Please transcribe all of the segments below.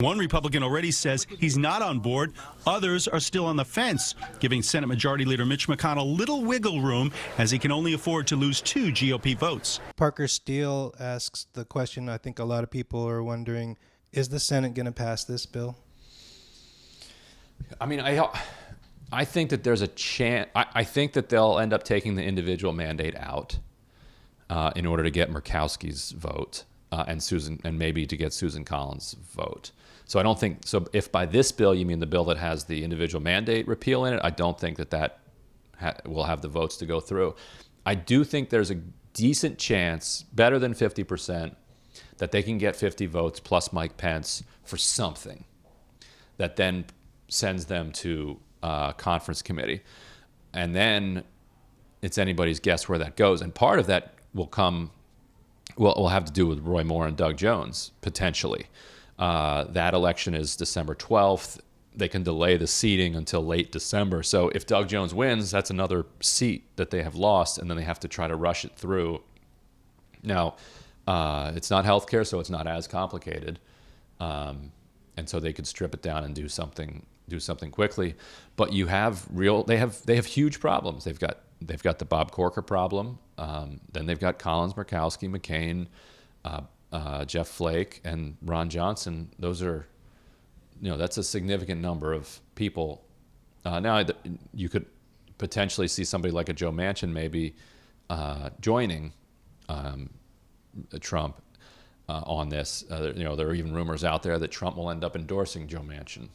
One Republican already says he's not on board. Others are still on the fence, giving Senate Majority Leader Mitch McConnell little wiggle room as he can only afford to lose 2 GOP votes. Parker Steele asks the question I think a lot of people are wondering, is the Senate going to pass this bill? I mean, I think that there's a chance. I think that they'll end up taking the individual mandate out in order to get Murkowski's vote and maybe to get Susan Collins' vote. So I don't think so. If by this bill you mean the bill that has the individual mandate repeal in it, I don't think that will have the votes to go through. I do think there's a decent chance, better than 50%, that they can get 50 votes plus Mike Pence for something that then sends them to conference committee. And then it's anybody's guess where that goes. And part of that will have to do with Roy Moore and Doug Jones, potentially. That election is December 12th. They can delay the seating until late December. So if Doug Jones wins, that's another seat that they have lost, and then they have to try to rush it through. Now, it's not healthcare, so it's not as complicated. And so they could strip it down and do something quickly. But they have huge problems. They've got the Bob Corker problem. Then they've got Collins, Murkowski, McCain, Jeff Flake, and Ron Johnson. Those are, that's a significant number of people. Now you could potentially see somebody like a Joe Manchin maybe joining Trump on this. There are even rumors out there that Trump will end up endorsing Joe Manchin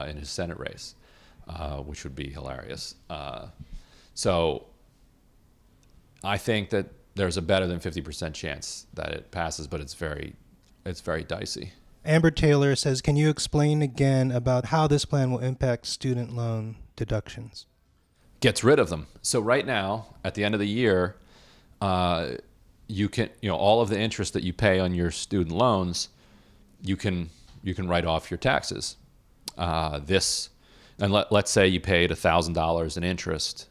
in his Senate race, which would be hilarious. So I think that there's a better than 50% chance that it passes, but it's very dicey. Amber Taylor says, can you explain again about how this plan will impact student loan deductions? Gets rid of them. So right now, at the end of the year, you can, all of the interest that you pay on your student loans, you can write off your taxes. And let's say you paid $1,000 in interest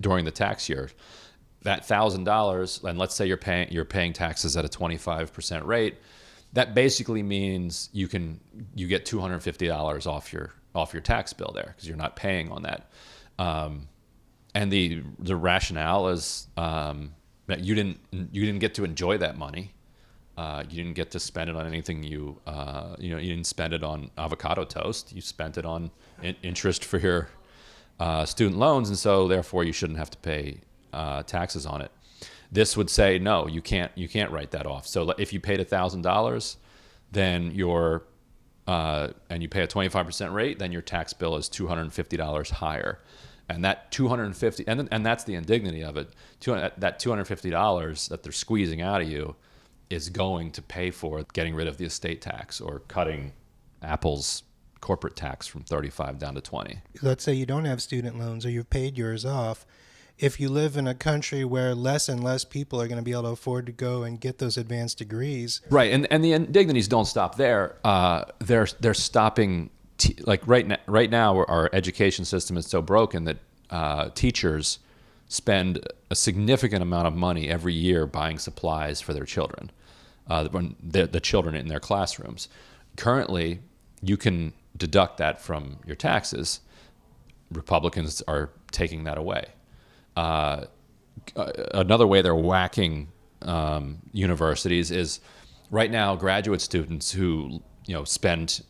during the tax year. That $1,000, and let's say you're paying taxes at a 25% rate, that basically means you get $250 off your tax bill there because you're not paying on that. And the rationale is that you didn't get to enjoy that money. You didn't get to spend it on anything you didn't spend it on avocado toast. You spent it on interest for your student loans, and so therefore you shouldn't have to pay taxes on it. This would say no, you can't write that off. So if you paid $1,000, then and you pay a 25% rate, then your tax bill is $250 higher, and that $250 and that's the indignity of it. That $250 that they're squeezing out of you is going to pay for getting rid of the estate tax or cutting Apple's corporate tax from 35 down to 20. Let's say you don't have student loans or you've paid yours off. If you live in a country where less and less people are going to be able to afford to go and get those advanced degrees. Right, and the indignities don't stop there. They're stopping, right now our education system is so broken that teachers spend a significant amount of money every year buying supplies for their children, the children in their classrooms. Currently, you can deduct that from your taxes. Republicans are taking that away. Another way they're whacking universities is right now graduate students who spend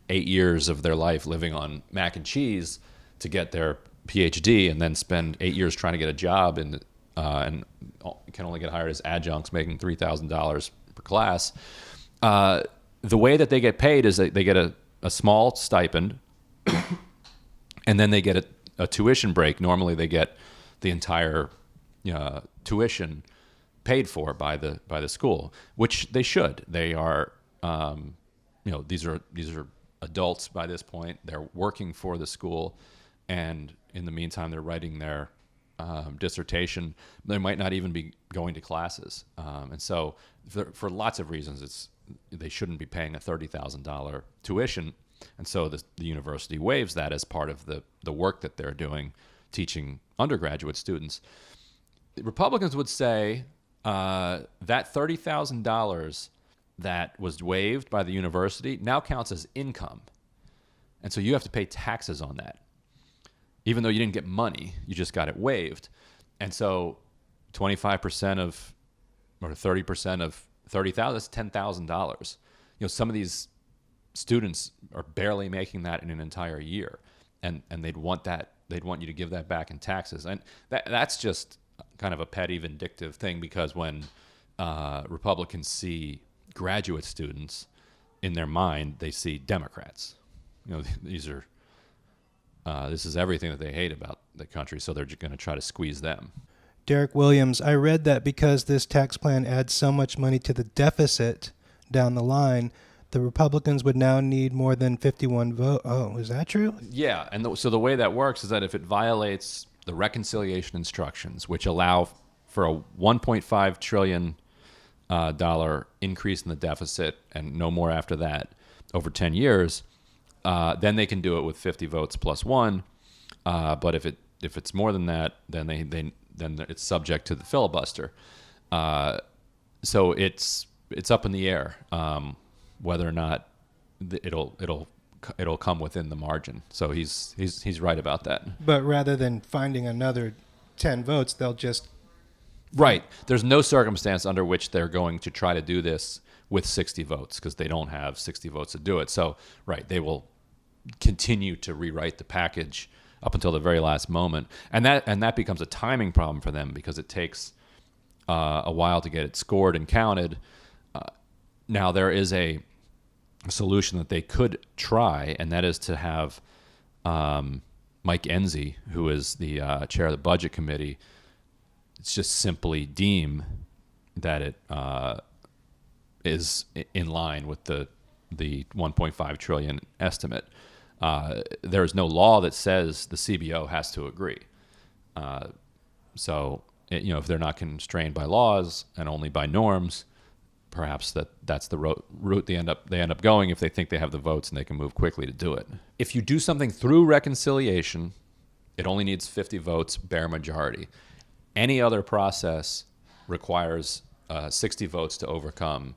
8 years of their life living on mac and cheese to get their PhD and then spend 8 years trying to get a job and can only get hired as adjuncts making $3,000 per class. The way that they get paid is that they get a small stipend and then they get a tuition break. Normally they get the entire tuition paid for by the school, which they should. They are, these are adults by this point. They're working for the school, and in the meantime, they're writing their dissertation. They might not even be going to classes, and so for lots of reasons, they shouldn't be paying a $30,000 tuition, and so the university waives that as part of the work that they're doing, teaching undergraduate students. The Republicans would say that $30,000 that was waived by the university now counts as income. And so you have to pay taxes on that. Even though you didn't get money, you just got it waived. And so 25% of, or 30% of 30,000, that's $10,000. Some of these students are barely making that in an entire year. And they'd want you to give that back in taxes. And that's just kind of a petty, vindictive thing, because when Republicans see graduate students, in their mind, they see Democrats. This is everything that they hate about the country, so they're just going to try to squeeze them. Derek Williams, I read that because this tax plan adds so much money to the deficit down the line, the Republicans would now need more than 51 votes. Oh, is that true? Yeah, and so the way that works is that if it violates the reconciliation instructions, which allow for a $1.5 trillion increase in the deficit and no more after that over 10 years, then they can do it with 50 votes plus one. But if it's more than that, then it's subject to the filibuster. So it's up in the air whether or not it'll come within the margin. So he's right about that. But rather than finding another 10 votes, they'll just... Right. There's no circumstance under which they're going to try to do this with 60 votes, because they don't have 60 votes to do it. So, right, they will continue to rewrite the package up until the very last moment. And that becomes a timing problem for them, because it takes a while to get it scored and counted. Now, there is a solution that they could try, and that is to have Mike Enzi, who is the chair of the Budget Committee, it's just simply deem that it is in line with the 1.5 trillion estimate. There is no law that says the CBO has to agree. So if they're not constrained by laws and only by norms, perhaps that's the route they end up going if they think they have the votes and they can move quickly to do it. If you do something through reconciliation, it only needs 50 votes, bare majority. Any other process requires 60 votes to overcome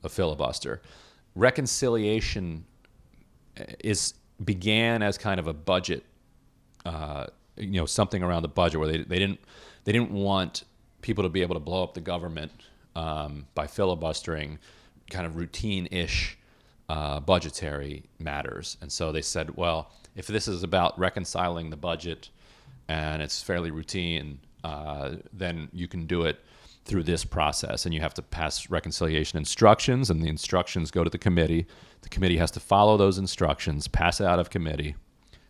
a filibuster. Reconciliation began as kind of a budget, something around the budget where they didn't want people to be able to blow up the government by filibustering kind of routine-ish budgetary matters. And so they said, well, if this is about reconciling the budget and it's fairly routine, then you can do it through this process, and you have to pass reconciliation instructions, and the instructions go to the committee. The committee has to follow those instructions, pass it out of committee,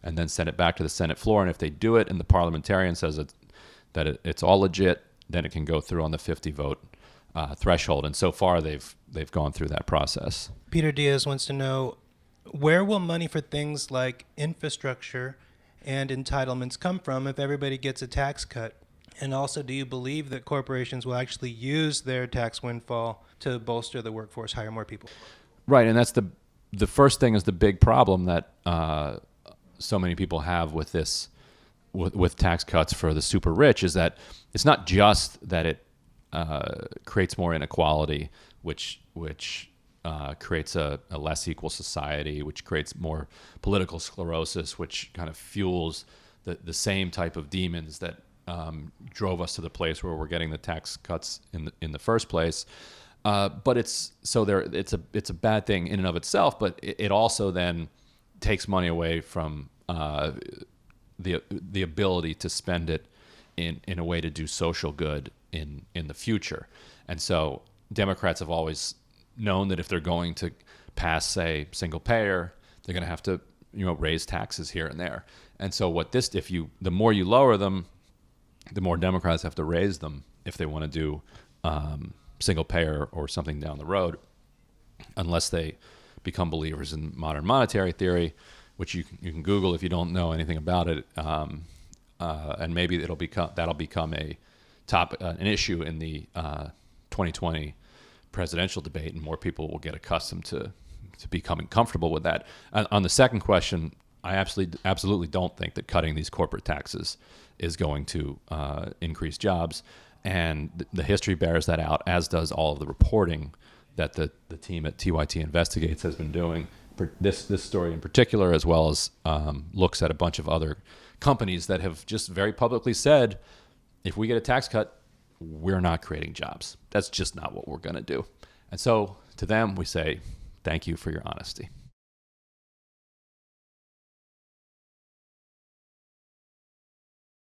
and then send it back to the Senate floor. And if they do it and the parliamentarian says that it's all legit, then it can go through on the 50 vote threshold. And so far they've gone through that process. Peter Diaz wants to know, where will money for things like infrastructure and entitlements come from if everybody gets a tax cut? And also, do you believe that corporations will actually use their tax windfall to bolster the workforce, hire more people? Right, and that's the first thing is the big problem that so many people have with this, with tax cuts for the super rich, is that it's not just that it creates more inequality, which creates a less equal society, which creates more political sclerosis, which kind of fuels the same type of demons that drove us to the place where we're getting the tax cuts in the first place. But it's a bad thing in and of itself, but it also then takes money away from the ability to spend it in a way to do social good in the future. And so Democrats have always known that if they're going to pass, say, single payer, they're going to have to raise taxes here and there. And so the more you lower them, the more Democrats have to raise them if they want to do single payer or something down the road, unless they become believers in modern monetary theory, which you can Google if you don't know anything about it, and maybe that'll become an issue in the 2020 presidential debate, and more people will get accustomed to becoming comfortable with that. On the second question, I absolutely don't think that cutting these corporate taxes is going to increase jobs. And the history bears that out, as does all of the reporting that the team at TYT Investigates has been doing, for this story in particular, as well as looks at a bunch of other companies that have just very publicly said, if we get a tax cut, we're not creating jobs. That's just not what we're going to do. And so to them, we say, thank you for your honesty.